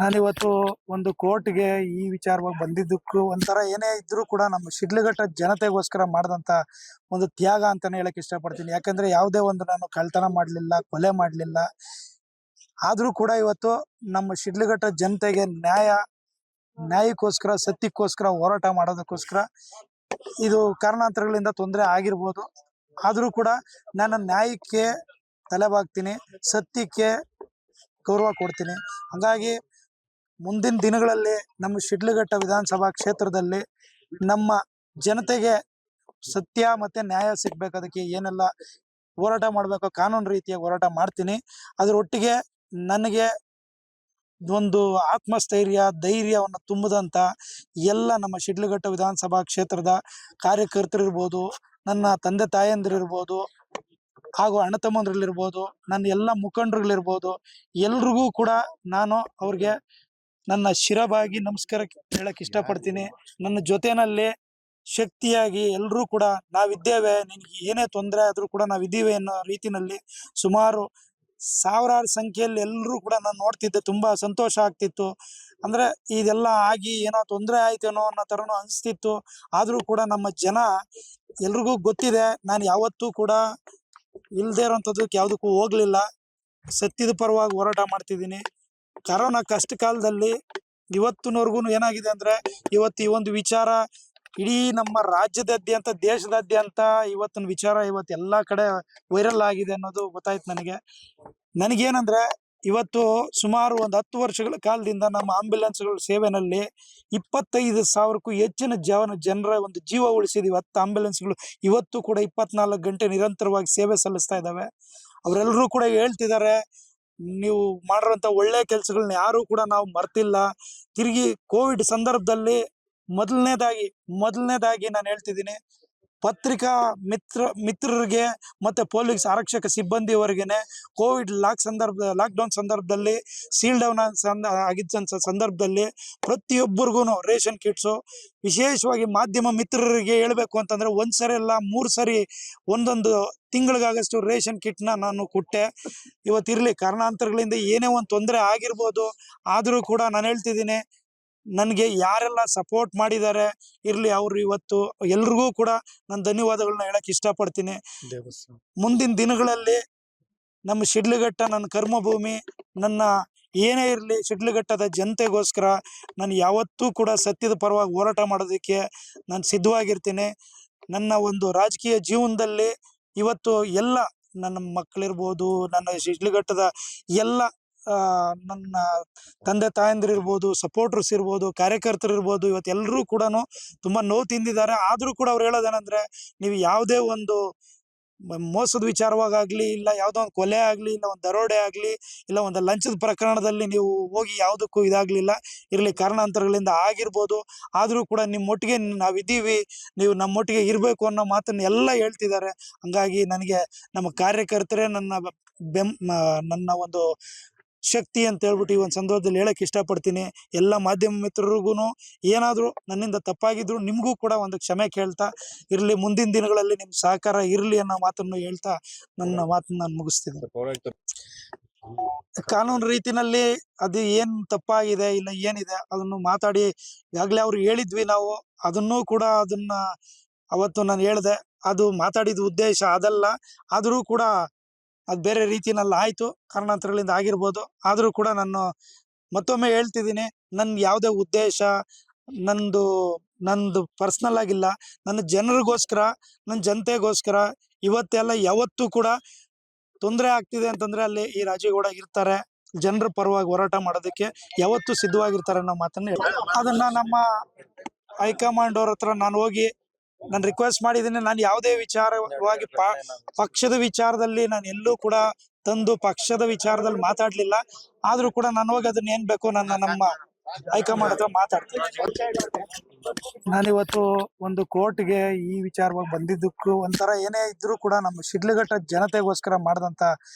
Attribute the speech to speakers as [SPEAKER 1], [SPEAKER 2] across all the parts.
[SPEAKER 1] ನಾನಿವತ್ತು ಒಂದು ಕೋರ್ಟ್‌ಗೆ ಈ ವಿಚಾರವಾಗಿ ಬಂದಿದ್ದಕ್ಕೂ ಒಂಥರ ಏನೇ ಇದ್ರೂ ಕೂಡ ನಮ್ಮ ಶಿಡ್ಲಘಟ್ಟ ಜನತೆಗೋಸ್ಕರ ಮಾಡಿದಂಥ ಒಂದು ತ್ಯಾಗ ಅಂತಾನೆ ಹೇಳಕ್ ಇಷ್ಟಪಡ್ತೀನಿ. ಯಾಕಂದ್ರೆ ಯಾವುದೇ ಒಂದು ನಾನು ಕಳ್ತನ ಮಾಡಲಿಲ್ಲ, ಕೊಲೆ ಮಾಡಲಿಲ್ಲ. ಆದ್ರೂ ಕೂಡ ಇವತ್ತು ನಮ್ಮ ಶಿಡ್ಲಘಟ್ಟ ಜನತೆಗೆ ನ್ಯಾಯಕ್ಕೋಸ್ಕರ, ಸತ್ಯಕ್ಕೋಸ್ಕರ ಹೋರಾಟ ಮಾಡೋದಕ್ಕೋಸ್ಕರ ಇದು ಕಾರಣಾಂತರಗಳಿಂದ ತೊಂದರೆ ಆಗಿರ್ಬೋದು. ಆದ್ರೂ ಕೂಡ ನಾನು ನ್ಯಾಯಕ್ಕೆ ತಲೆಬಾಗ್ತೀನಿ, ಸತ್ಯಕ್ಕೆ ಗೌರವ ಕೊಡ್ತೀನಿ. ಹಂಗಾಗಿ ಮುಂದಿನ ದಿನಗಳಲ್ಲಿ ನಮ್ಮ ಶಿಡ್ಲಘಟ್ಟ ವಿಧಾನಸಭಾ ಕ್ಷೇತ್ರದಲ್ಲಿ ನಮ್ಮ ಜನತೆಗೆ ಸತ್ಯ ಮತ್ತೆ ನ್ಯಾಯ ಸಿಗ್ಬೇಕು. ಅದಕ್ಕೆ ಏನೆಲ್ಲ ಹೋರಾಟ ಮಾಡಬೇಕು, ಕಾನೂನು ರೀತಿಯಾಗಿ ಹೋರಾಟ ಮಾಡ್ತೀನಿ. ಅದರೊಟ್ಟಿಗೆ ನನಗೆ ಒಂದು ಆತ್ಮಸ್ಥೈರ್ಯ, ಧೈರ್ಯವನ್ನು ತುಂಬಿದಂಥ ಎಲ್ಲ ನಮ್ಮ ಶಿಡ್ಲಘಟ್ಟ ವಿಧಾನಸಭಾ ಕ್ಷೇತ್ರದ ಕಾರ್ಯಕರ್ತರಿರ್ಬೋದು, ನನ್ನ ತಂದೆ ತಾಯಂದಿರಿರ್ಬೋದು, ಹಾಗೂ ಅಣ್ಣ ತಮ್ಮಂದ್ರಲ್ಲಿರ್ಬೋದು, ನನ್ನ ಎಲ್ಲ ಮುಖಂಡರುಗಳಿರ್ಬೋದು, ಎಲ್ರಿಗೂ ಕೂಡ ನಾನು ಅವ್ರಿಗೆ ನನ್ನ ಶಿರಬಾಗಿ ನಮಸ್ಕಾರ ಹೇಳಕ್ ಇಷ್ಟಪಡ್ತೀನಿ. ನನ್ನ ಜೊತೆಯಲ್ಲಿ ಶಕ್ತಿಯಾಗಿ ಎಲ್ಲರೂ ಕೂಡ ನಾವಿದ್ದೇವೆ, ನಿನಗೆ ಏನೇ ತೊಂದರೆ ಆದರೂ ಕೂಡ ನಾವಿದ್ದೀವಿ ಅನ್ನೋ ರೀತಿನಲ್ಲಿ ಸುಮಾರು ಸಾವಿರಾರು ಸಂಖ್ಯೆಯಲ್ಲಿ ಎಲ್ಲರೂ ಕೂಡ ನಾನು ನೋಡ್ತಿದ್ದೆ. ತುಂಬಾ ಸಂತೋಷ ಆಗ್ತಿತ್ತು. ಅಂದ್ರೆ ಇದೆಲ್ಲ ಆಗಿ ಏನೋ ತೊಂದರೆ ಆಯ್ತೇನೋ ಅನ್ನೋ ಥರನೂ ಅನಿಸ್ತಿತ್ತು. ಆದರೂ ಕೂಡ ನಮ್ಮ ಜನ ಎಲ್ರಿಗೂ ಗೊತ್ತಿದೆ, ನಾನು ಯಾವತ್ತೂ ಕೂಡ ಇಲ್ದೇ ಇರೋಂಥದ್ದಕ್ಕೆ ಯಾವುದಕ್ಕೂ ಹೋಗ್ಲಿಲ್ಲ. ಸತ್ಯದ ಪರವಾಗಿ ಹೋರಾಟ ಮಾಡ್ತಿದ್ದೀನಿ. ಕರೋನಾ ಕಷ್ಟ ಕಾಲದಲ್ಲಿ ಇವತ್ತಿನವರೆಗೂ ಏನಾಗಿದೆ ಅಂದ್ರೆ, ಇವತ್ತು ಈ ಒಂದು ವಿಚಾರ ಇಡೀ ನಮ್ಮ ರಾಜ್ಯದಾದ್ಯಂತ, ದೇಶದಾದ್ಯಂತ ಇವತ್ತಿನ ವಿಚಾರ ಇವತ್ತು ಎಲ್ಲಾ ಕಡೆ ವೈರಲ್ ಆಗಿದೆ ಅನ್ನೋದು ಗೊತ್ತಾಯ್ತು ನನಗೇನಂದ್ರೆ, ಇವತ್ತು ಸುಮಾರು ಒಂದು 10 ವರ್ಷಗಳ ಕಾಲದಿಂದ ನಮ್ಮ ಆಂಬ್ಯುಲೆನ್ಸ್ಗಳ ಸೇವೆನಲ್ಲಿ 25,000ಕ್ಕೂ ಹೆಚ್ಚಿನ ಜನರ ಒಂದು ಜೀವ ಉಳಿಸಿದೀವಿ. 10 ಆಂಬ್ಯುಲೆನ್ಸ್ಗಳು ಇವತ್ತು ಕೂಡ 24 ಗಂಟೆ ನಿರಂತರವಾಗಿ ಸೇವೆ ಸಲ್ಲಿಸ್ತಾ ಇದ್ದಾವೆ. ಅವರೆಲ್ಲರೂ ಕೂಡ ಹೇಳ್ತಿದ್ದಾರೆ, ನೀವು ಮಾಡಿರೋಂಥ ಒಳ್ಳೆ ಕೆಲಸಗಳನ್ನ ಯಾರು ಕೂಡ ನಾವು ಮರ್ತಿಲ್ಲ. ತಿರುಗಿ ಕೋವಿಡ್ ಸಂದರ್ಭದಲ್ಲಿ ಮೊದಲನೇದಾಗಿ ನಾನು ಹೇಳ್ತಿದ್ದೀನಿ, ಪತ್ರಿಕಾ ಮಿತ್ರರಿಗೆ ಮತ್ತೆ ಪೊಲೀಸ್ ಆರಕ್ಷಕ ಸಿಬ್ಬಂದಿಯವರೆಗೇನೆ ಕೋವಿಡ್ ಲಾಕ್ಡೌನ್ ಸಂದರ್ಭದಲ್ಲಿ, ಸೀಲ್ ಡೌನ್ ಆಗಿದ್ದ ಸಂದರ್ಭದಲ್ಲಿ ಪ್ರತಿಯೊಬ್ಬರಿಗೂ ರೇಷನ್ ಕಿಟ್ಸು, ವಿಶೇಷವಾಗಿ ಮಾಧ್ಯಮ ಮಿತ್ರರಿಗೆ ಹೇಳ್ಬೇಕು ಅಂತಂದ್ರೆ 1 ಸರಿ ಅಲ್ಲ 3 ಸರಿ ಒಂದೊಂದು ತಿಂಗಳಿಗಾಗಷ್ಟು ರೇಷನ್ ಕಿಟ್ನ ನಾನು ಕೊಟ್ಟೆ. ಇವತ್ತಿರ್ಲಿ, ಕಾರಣಾಂತರಗಳಿಂದ ಏನೇ ಒಂದು ತೊಂದರೆ ಆಗಿರ್ಬೋದು, ಆದರೂ ಕೂಡ ನಾನು ಹೇಳ್ತಿದ್ದೀನಿ, ನನಗೆ ಯಾರೆಲ್ಲ ಸಪೋರ್ಟ್ ಮಾಡಿದ್ದಾರೆ ಇರ್ಲಿ, ಅವ್ರು ಇವತ್ತು ಎಲ್ರಿಗೂ ಕೂಡ ನಾನು ಧನ್ಯವಾದಗಳನ್ನ ಹೇಳಕ್ ಇಷ್ಟಪಡ್ತೀನಿ. ಮುಂದಿನ ದಿನಗಳಲ್ಲಿ ನಮ್ಮ ಶಿಡ್ಲಘಟ್ಟ ನನ್ನ ಕರ್ಮಭೂಮಿ. ನನ್ನ ಏನೇ ಇರಲಿ, ಶಿಡ್ಲಘಟ್ಟದ ಜನತೆಗೋಸ್ಕರ ನಾನು ಯಾವತ್ತೂ ಕೂಡ ಸತ್ಯದ ಪರವಾಗಿ ಹೋರಾಟ ಮಾಡೋದಕ್ಕೆ ನಾನು ಸಿದ್ಧವಾಗಿರ್ತೀನಿ. ನನ್ನ ಒಂದು ರಾಜಕೀಯ ಜೀವನದಲ್ಲಿ ಇವತ್ತು ಎಲ್ಲ ನನ್ನ ಮಕ್ಕಳಿರ್ಬೋದು, ನನ್ನ ಶಿಡ್ಲಘಟ್ಟದ ಎಲ್ಲ ನನ್ನ ತಂದೆ ತಾಯಂದಿರಿರ್ಬೋದು, ಸಪೋರ್ಟರ್ಸ್ ಇರ್ಬೋದು, ಕಾರ್ಯಕರ್ತರಿರ್ಬೋದು, ಇವತ್ತು ಎಲ್ಲರೂ ಕೂಡ ತುಂಬಾ ನೋವು ತಿಂದಿದ್ದಾರೆ. ಆದ್ರೂ ಕೂಡ ಅವ್ರು ಹೇಳೋದೇನಂದ್ರೆ, ನೀವು ಯಾವುದೇ ಒಂದು ಮೋಸದ ವಿಚಾರವಾಗಲಿ, ಇಲ್ಲ ಯಾವುದೋ ಒಂದು ಕೊಲೆ ಆಗಲಿ, ಇಲ್ಲ ಒಂದು ದರೋಡೆ ಆಗಲಿ, ಇಲ್ಲ ಒಂದು ಲಂಚದ ಪ್ರಕರಣದಲ್ಲಿ ನೀವು ಹೋಗಿ ಯಾವುದಕ್ಕೂ ಇದಾಗಲಿಲ್ಲ. ಇರಲಿ, ಕಾರಣಾಂತರಗಳಿಂದ ಆಗಿರ್ಬೋದು. ಆದರೂ ಕೂಡ ನಿಮ್ಮೊಟ್ಟಿಗೆ ನಾವಿದ್ದೀವಿ, ನೀವು ನಮ್ಮೊಟ್ಟಿಗೆ ಇರಬೇಕು ಅನ್ನೋ ಮಾತನ್ನು ಎಲ್ಲ ಹೇಳ್ತಿದ್ದಾರೆ. ಹಂಗಾಗಿ ನನಗೆ ನಮ್ಮ ಕಾರ್ಯಕರ್ತರೇ ನನ್ನ ಒಂದು ಶಕ್ತಿ ಅಂತ ಹೇಳ್ಬಿಟ್ಟು ಈ ಒಂದು ಸಂದರ್ಭದಲ್ಲಿ ಹೇಳಕ್ ಇಷ್ಟಪಡ್ತೀನಿ. ಎಲ್ಲ ಮಾಧ್ಯಮ ಮಿತ್ರರಿಗೂ ಏನಾದರೂ ನನ್ನಿಂದ ತಪ್ಪಾಗಿದ್ರು ನಿಮಗೂ ಕೂಡ ಒಂದು ಕ್ಷಮೆ ಕೇಳ್ತಾ, ಇರಲಿ, ಮುಂದಿನ ದಿನಗಳಲ್ಲಿ ನಿಮ್ಮ ಸಹಕಾರ ಇರಲಿ ಅನ್ನೋ ಮಾತನ್ನು ಹೇಳ್ತಾ ನನ್ನ ಮಾತನ್ನ ನಾನು ಮುಗಿಸ್ತೀನಿ. ಕಾನೂನು ರೀತಿನಲ್ಲಿ ಅದು ಏನ್ ತಪ್ಪಾಗಿದೆ, ಇಲ್ಲ ಏನಿದೆ ಅದನ್ನು ಮಾತಾಡಿ ಈಗಾಗಲೇ ಅವ್ರು ಹೇಳಿದ್ವಿ ನಾವು. ಅದನ್ನ ಅವತ್ತು ನಾನು ಹೇಳ್ದೆ, ಅದು ಮಾತಾಡಿದ ಉದ್ದೇಶ ಅದಲ್ಲ. ಆದರೂ ಕೂಡ ಅದು ಬೇರೆ ರೀತಿನಲ್ಲಿ ಆಯ್ತು, ಕಾರಣಾಂತರಗಳಿಂದ ಆಗಿರ್ಬೋದು. ಆದರೂ ಕೂಡ ನಾನು ಮತ್ತೊಮ್ಮೆ ಹೇಳ್ತಿದ್ದೀನಿ, ನನ್ನ ಯಾವುದೇ ಉದ್ದೇಶ ನಂದು ಪರ್ಸನಲ್ ಆಗಿಲ್ಲ. ನನ್ನ ಜನರಿಗೋಸ್ಕರ, ನನ್ನ ಜನತೆಗೋಸ್ಕರ ಇವತ್ತೆಲ್ಲ ಯಾವತ್ತೂ ಕೂಡ ತೊಂದರೆ ಆಗ್ತಿದೆ ಅಂತಂದ್ರೆ ಅಲ್ಲಿ ಈ ರಾಜೇಗೌಡ ಇರ್ತಾರೆ. ಜನರ ಪರವಾಗಿ ಹೋರಾಟ ಮಾಡೋದಕ್ಕೆ ಯಾವತ್ತೂ ಸಿದ್ಧವಾಗಿರ್ತಾರೆ ಅನ್ನೋ ಮಾತನ್ನ ಅದನ್ನ ನಮ್ಮ ಹೈಕಮಾಂಡ್ ಅವ್ರ ಹತ್ರ ನಾನು ಹೋಗಿ ನಾನು ರಿಕ್ವೆಸ್ಟ್ ಮಾಡಿದ್ದೀನಿ. ನಾನು ಯಾವುದೇ ವಿಚಾರವಾಗಿ ಪಕ್ಷದ ವಿಚಾರದಲ್ಲಿ ನಾನು ಎಲ್ಲೂ ಕೂಡ ತಂದು ಪಕ್ಷದ ವಿಚಾರದಲ್ಲಿ ಮಾತಾಡ್ಲಿಲ್ಲ. ಆದ್ರೂ ಕೂಡ ನಾನು ಹೋಗಿ ಅದನ್ನ ಏನ್ ಬೇಕು ನಮ್ಮ ಹೈಕಮಾಂಡ್ ಹತ್ರ ಮಾತಾಡ್ತೀನಿ. ನಾನಿವತ್ತು ಒಂದು ಕೋರ್ಟ್‌ಗೆ ಈ ವಿಚಾರವಾಗಿ ಬಂದಿದ್ದಕ್ಕೂ ಒಂಥರ ಏನೇ ಇದ್ರೂ ಕೂಡ ನಮ್ಮ ಶಿಡ್ಲಘಟ್ಟ ಜನತೆಗೋಸ್ಕರ ಮಾಡಿದಂಥ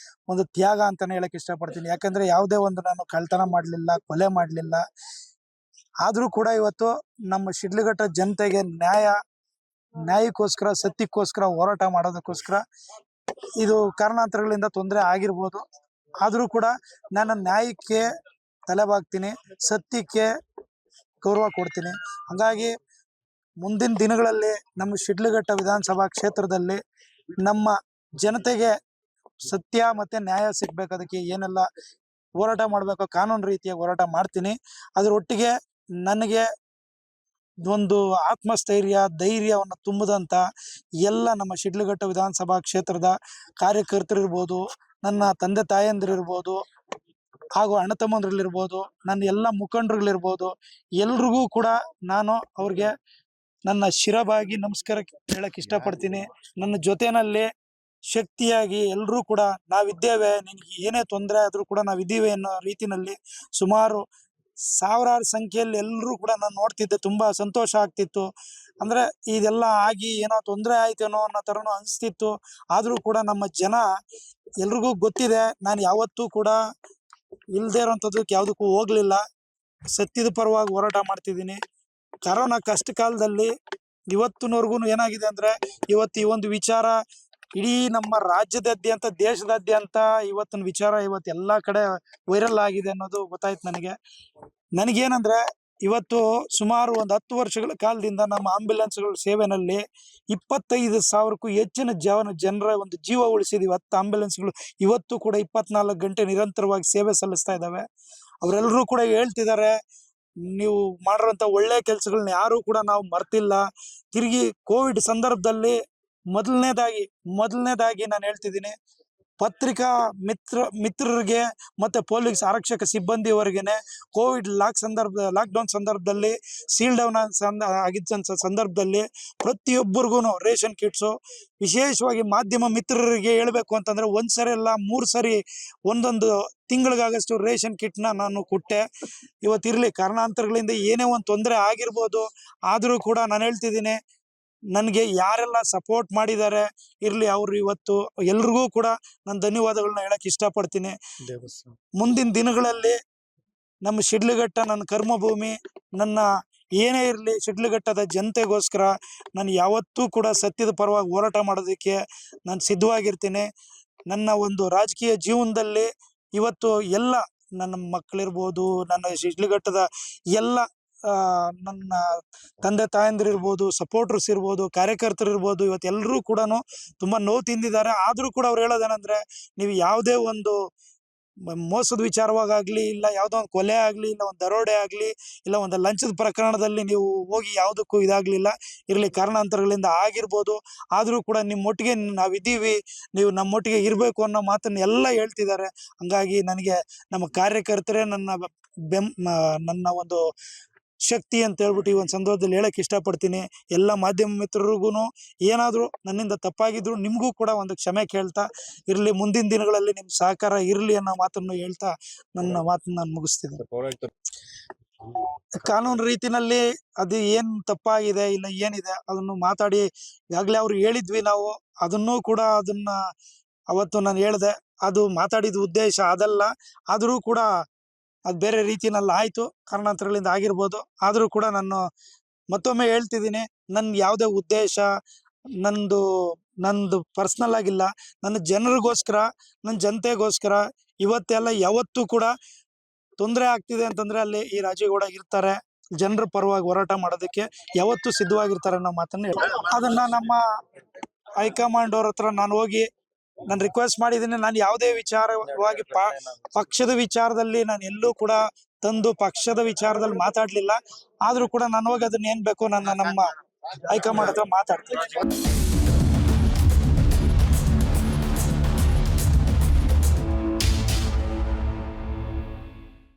[SPEAKER 1] ಒಂದು ತ್ಯಾಗ ಅಂತಾನೆ ಹೇಳಕ್ ಇಷ್ಟಪಡ್ತೀನಿ. ಯಾಕಂದ್ರೆ ಯಾವುದೇ ಒಂದು ನಾನು ಕಳ್ತನ ಮಾಡಲಿಲ್ಲ, ಕೊಲೆ ಮಾಡಲಿಲ್ಲ. ಆದ್ರೂ ಕೂಡ ಇವತ್ತು ನಮ್ಮ ಶಿಡ್ಲಘಟ್ಟ ಜನತೆಗೆ ನ್ಯಾಯಕ್ಕೋಸ್ಕರ, ಸತ್ಯಕ್ಕೋಸ್ಕರ ಹೋರಾಟ ಮಾಡೋದಕ್ಕೋಸ್ಕರ ಇದು ಕಾರಣಾಂತರಗಳಿಂದ ತೊಂದರೆ ಆಗಿರ್ಬೋದು. ಆದರೂ ಕೂಡ ನಾನು ನ್ಯಾಯಕ್ಕೆ ತಲೆಬಾಗ್ತೀನಿ, ಸತ್ಯಕ್ಕೆ ಗೌರವ ಕೊಡ್ತೀನಿ. ಹಾಗಾಗಿ ಮುಂದಿನ ದಿನಗಳಲ್ಲಿ ನಮ್ಮ ಶಿಡ್ಲಘಟ್ಟ ವಿಧಾನಸಭಾ ಕ್ಷೇತ್ರದಲ್ಲಿ ನಮ್ಮ ಜನತೆಗೆ ಸತ್ಯ ಮತ್ತೆ ನ್ಯಾಯ ಸಿಗ್ಬೇಕು. ಅದಕ್ಕೆ ಏನೆಲ್ಲ ಹೋರಾಟ ಮಾಡಬೇಕು ಕಾನೂನು ರೀತಿಯ ಹೋರಾಟ ಮಾಡ್ತೀನಿ. ಅದರೊಟ್ಟಿಗೆ ನನಗೆ ಒಂದು ಆತ್ಮಸ್ಥೈರ್ಯ ಧೈರ್ಯವನ್ನು ತುಂಬಿದಂಥ ಎಲ್ಲ ನಮ್ಮ ಶಿಡ್ಲಘಟ್ಟ ವಿಧಾನಸಭಾ ಕ್ಷೇತ್ರದ ಕಾರ್ಯಕರ್ತರಿರ್ಬೋದು, ನನ್ನ ತಂದೆ ತಾಯಂದಿರಿರ್ಬೋದು, ಹಾಗೂ ಅಣ್ಣ ತಮ್ಮಂದ್ರಲ್ಲಿರ್ಬೋದು, ನನ್ನ ಎಲ್ಲ ಮುಖಂಡರುಗಳಿರ್ಬೋದು, ಎಲ್ರಿಗೂ ಕೂಡ ನಾನು ಅವ್ರಿಗೆ ನನ್ನ ಶಿರಬಾಗಿ ನಮಸ್ಕಾರ ಹೇಳಕ್ ಇಷ್ಟಪಡ್ತೀನಿ. ನನ್ನ ಜೊತೆಯಲ್ಲಿ ಶಕ್ತಿಯಾಗಿ ಎಲ್ಲರೂ ಕೂಡ ನಾವಿದ್ದೇವೆ, ನಿನಗೆ ಏನೇ ತೊಂದರೆ ಆದರೂ ಕೂಡ ನಾವಿದ್ದೀವಿ ಅನ್ನೋ ರೀತಿನಲ್ಲಿ ಸುಮಾರು ಸಾವಿರಾರು ಸಂಖ್ಯೆಯಲ್ಲಿ ಎಲ್ಲರೂ ಕೂಡ ನಾನು ನೋಡ್ತಿದ್ದೆ. ತುಂಬ ಸಂತೋಷ ಆಗ್ತಿತ್ತು. ಅಂದರೆ ಇದೆಲ್ಲ ಆಗಿ ಏನೋ ತೊಂದರೆ ಆಯ್ತೇನೋ ಅನ್ನೋ ಥರನೂ ಅನಿಸ್ತಿತ್ತು. ಆದರೂ ಕೂಡ ನಮ್ಮ ಜನ ಎಲ್ರಿಗೂ ಗೊತ್ತಿದೆ, ನಾನು ಯಾವತ್ತೂ ಕೂಡ ಇಲ್ಲದೇ ಇರೋಂಥದ್ದಕ್ಕೆ ಯಾವುದಕ್ಕೂ ಹೋಗಲಿಲ್ಲ. ಸತ್ಯದ ಪರವಾಗಿ ಹೋರಾಟ ಮಾಡ್ತಿದ್ದೀನಿ. ಕರೋನಾ ಕಷ್ಟ ಕಾಲದಲ್ಲಿ ಇವತ್ತಿನವರೆಗೂ ಏನಾಗಿದೆ ಅಂದರೆ, ಇವತ್ತು ಈ ಒಂದು ವಿಚಾರ ಇಡೀ ನಮ್ಮ ರಾಜ್ಯದಾದ್ಯಂತ ದೇಶದಾದ್ಯಂತ ಇವತ್ತಿನ ವಿಚಾರ ಇವತ್ತು ಎಲ್ಲ ಕಡೆ ವೈರಲ್ ಆಗಿದೆ ಅನ್ನೋದು ಗೊತ್ತಾಯ್ತು ನನಗೇನಂದ್ರೆ, ಇವತ್ತು ಸುಮಾರು ಒಂದು 10 ವರ್ಷಗಳ ಕಾಲದಿಂದ ನಮ್ಮ ಆಂಬ್ಯುಲೆನ್ಸ್ಗಳ ಸೇವೆನಲ್ಲಿ 25,000ಕ್ಕೂ ಹೆಚ್ಚಿನ ಜನರ ಒಂದು ಜೀವ ಉಳಿಸಿದೀವಿ. 10 ಆಂಬ್ಯುಲೆನ್ಸ್ಗಳು ಇವತ್ತು ಕೂಡ 24 ಗಂಟೆ ನಿರಂತರವಾಗಿ ಸೇವೆ ಸಲ್ಲಿಸ್ತಾ ಇದ್ದಾವೆ. ಅವರೆಲ್ಲರೂ ಕೂಡ ಹೇಳ್ತಿದ್ದಾರೆ, ನೀವು ಮಾಡಿರೋಂಥ ಒಳ್ಳೆ ಕೆಲಸಗಳನ್ನ ಯಾರೂ ಕೂಡ ನಾವು ಮರ್ತಿಲ್ಲ. ತಿರುಗಿ ಕೋವಿಡ್ ಸಂದರ್ಭದಲ್ಲಿ ಮೊದಲನೇದಾಗಿ ನಾನು ಹೇಳ್ತಿದ್ದೀನಿ, ಪತ್ರಿಕಾ ಮಿತ್ರರಿಗೆ ಮತ್ತೆ ಪೊಲೀಸ್ ಆರಕ್ಷಕ ಸಿಬ್ಬಂದಿಯವರೆಗೇನೆ ಕೋವಿಡ್ ಲಾಕ್ಡೌನ್ ಸಂದರ್ಭದಲ್ಲಿ ಸೀಲ್ ಡೌನ್ ಆಗಿದ್ದ ಸಂದರ್ಭದಲ್ಲಿ ಪ್ರತಿಯೊಬ್ಬರಿಗೂ ರೇಷನ್ ಕಿಟ್ಸು, ವಿಶೇಷವಾಗಿ ಮಾಧ್ಯಮ ಮಿತ್ರರಿಗೆ ಹೇಳಬೇಕು ಅಂತಂದ್ರೆ 1 ಸರಿ ಅಲ್ಲ 3 ಸರಿ ಒಂದೊಂದು ತಿಂಗಳಿಗಾಗಷ್ಟು ರೇಷನ್ ಕಿಟ್ನ ನಾನು ಕೊಟ್ಟೆ. ಇವತ್ತಿರಲಿ ಕಾರಣಾಂತರಗಳಿಂದ ಏನೇ ಒಂದು ತೊಂದರೆ ಆಗಿರ್ಬೋದು, ಆದರೂ ಕೂಡ ನಾನು ಹೇಳ್ತಿದ್ದೀನಿ, ನನಗೆ ಯಾರೆಲ್ಲ ಸಪೋರ್ಟ್ ಮಾಡಿದ್ದಾರೆ ಇರಲಿ, ಅವರು ಇವತ್ತು ಎಲ್ರಿಗೂ ಕೂಡ ನಾನು ಧನ್ಯವಾದಗಳನ್ನ ಹೇಳಕ್ ಇಷ್ಟಪಡ್ತೀನಿ. ಮುಂದಿನ ದಿನಗಳಲ್ಲಿ ನಮ್ಮ ಶಿಡ್ಲಘಟ್ಟ ನನ್ನ ಕರ್ಮಭೂಮಿ. ನನ್ನ ಏನೇ ಇರಲಿ ಶಿಡ್ಲಘಟ್ಟದ ಜನತೆಗೋಸ್ಕರ ನಾನು ಯಾವತ್ತೂ ಕೂಡ ಸತ್ಯದ ಪರವಾಗಿ ಹೋರಾಟ ಮಾಡೋದಕ್ಕೆ ನಾನು ಸಿದ್ಧವಾಗಿರ್ತೀನಿ. ನನ್ನ ಒಂದು ರಾಜಕೀಯ ಜೀವನದಲ್ಲಿ ಇವತ್ತು ಎಲ್ಲ ನನ್ನ ಮಕ್ಕಳಿರ್ಬೋದು, ನನ್ನ ಶಿಡ್ಲಘಟ್ಟದ ಎಲ್ಲ ನನ್ನ ತಂದೆ ತಾಯಂದಿರಿರ್ಬೋದು, ಸಪೋರ್ಟರ್ಸ್ ಇರ್ಬೋದು, ಕಾರ್ಯಕರ್ತರು ಇರ್ಬೋದು, ಇವತ್ತು ಎಲ್ಲರೂ ಕೂಡ ತುಂಬ ನೋವು ತಿಂದಿದ್ದಾರೆ. ಆದರೂ ಕೂಡ ಅವ್ರು ಹೇಳೋದೇನೆಂದರೆ, ನೀವು ಯಾವುದೇ ಒಂದು ಮೋಸದ ವಿಚಾರವಾಗಲಿ, ಇಲ್ಲ ಯಾವುದೋ ಒಂದು ಕೊಲೆ ಆಗಲಿ, ಇಲ್ಲ ಒಂದು ದರೋಡೆ ಆಗಲಿ, ಇಲ್ಲ ಒಂದು ಲಂಚದ ಪ್ರಕರಣದಲ್ಲಿ ನೀವು ಹೋಗಿ ಯಾವುದಕ್ಕೂ ಇದಾಗಲಿಲ್ಲ. ಇರಲಿ ಕಾರಣಾಂತರಗಳಿಂದ ಆಗಿರ್ಬೋದು, ಆದರೂ ಕೂಡ ನಿಮ್ಮೊಟ್ಟಿಗೆ ನಾವಿದ್ದೀವಿ, ನೀವು ನಮ್ಮೊಟ್ಟಿಗೆ ಇರಬೇಕು ಅನ್ನೋ ಮಾತನ್ನು ಎಲ್ಲ ಹೇಳ್ತಿದ್ದಾರೆ. ಹಂಗಾಗಿ ನನಗೆ ನಮ್ಮ ಕಾರ್ಯಕರ್ತರೇ ನನ್ನ ಒಂದು ಶಕ್ತಿ ಅಂತ ಹೇಳ್ಬಿಟ್ಟು ಈ ಒಂದು ಸಂದರ್ಭದಲ್ಲಿ ಹೇಳಕ್ ಇಷ್ಟಪಡ್ತೀನಿ. ಎಲ್ಲ ಮಾಧ್ಯಮ ಮಿತ್ರರಿಗೂ ಏನಾದರೂ ನನ್ನಿಂದ ತಪ್ಪಾಗಿದ್ರು ನಿಮಗೂ ಕೂಡ ಒಂದು ಕ್ಷಮೆ ಕೇಳ್ತಾ, ಇರಲಿ ಮುಂದಿನ ದಿನಗಳಲ್ಲಿ ನಿಮ್ಮ ಸಹಕಾರ ಇರಲಿ ಅನ್ನೋ ಮಾತನ್ನು ಹೇಳ್ತಾ ನನ್ನ ಮಾತನ್ನು ನಾನು ಮುಗಿಸ್ತೀನಿ. ಕಾನೂನು ರೀತಿನಲ್ಲಿ ಅದು ಏನ್ ತಪ್ಪಾಗಿದೆ ಇಲ್ಲ ಏನಿದೆ ಅದನ್ನು ಮಾತಾಡಿ ಈಗಾಗಲೇ ಅವ್ರು ಹೇಳಿದ್ವಿ. ನಾವು ಅದನ್ನ ಅವತ್ತು ನಾನು ಹೇಳಿದೆ, ಅದು ಮಾತಾಡಿದ ಉದ್ದೇಶ ಅದಲ್ಲ. ಆದರೂ ಕೂಡ ಅದು ಬೇರೆ ರೀತಿನಲ್ಲಿ ಆಯ್ತು, ಕಾರಣಾಂತರಗಳಿಂದ ಆಗಿರ್ಬೋದು. ಆದರೂ ಕೂಡ ನಾನು ಮತ್ತೊಮ್ಮೆ ಹೇಳ್ತಿದ್ದೀನಿ, ನನ್ಗೆ ಯಾವುದೇ ಉದ್ದೇಶ ನಂದು ಪರ್ಸ್ನಲ್ ಆಗಿಲ್ಲ. ನನ್ನ ಜನರಿಗೋಸ್ಕರ, ನನ್ನ ಜನತೆಗೋಸ್ಕರ ಇವತ್ತೆಲ್ಲ ಯಾವತ್ತೂ ಕೂಡ ತೊಂದರೆ ಆಗ್ತಿದೆ ಅಂತಂದ್ರೆ ಅಲ್ಲಿ ಈ ರಾಜೇಗೌಡ ಇರ್ತಾರೆ. ಜನರ ಪರವಾಗಿ ಹೋರಾಟ ಮಾಡೋದಕ್ಕೆ ಯಾವತ್ತೂ ಸಿದ್ಧವಾಗಿರ್ತಾರೆ ಅನ್ನೋ ಮಾತನ್ನ ಅದನ್ನ ನಮ್ಮ ಹೈಕಮಾಂಡ್ ಅವ್ರ ಹತ್ರ ನಾನು ಹೋಗಿ ನಾನು ರಿಕ್ವೆಸ್ಟ್ ಮಾಡಿದ್ದೀನಿ. ನಾನು ಯಾವುದೇ ವಿಚಾರವಾಗಿ ಪಕ್ಷದ ವಿಚಾರದಲ್ಲಿ ನಾನು ಎಲ್ಲೂ ಕೂಡ ತಂದು ಪಕ್ಷದ ವಿಚಾರದಲ್ಲಿ ಮಾತಾಡ್ಲಿಲ್ಲ. ಆದ್ರೂ ಕೂಡ ನಾನು ಹೋಗಿ ಅದನ್ನ ಏನ್ ಬೇಕು ನಮ್ಮ ಹೈಕಮಾಂಡ್ ಹತ್ರ ಮಾತಾಡ್ತೀನಿ.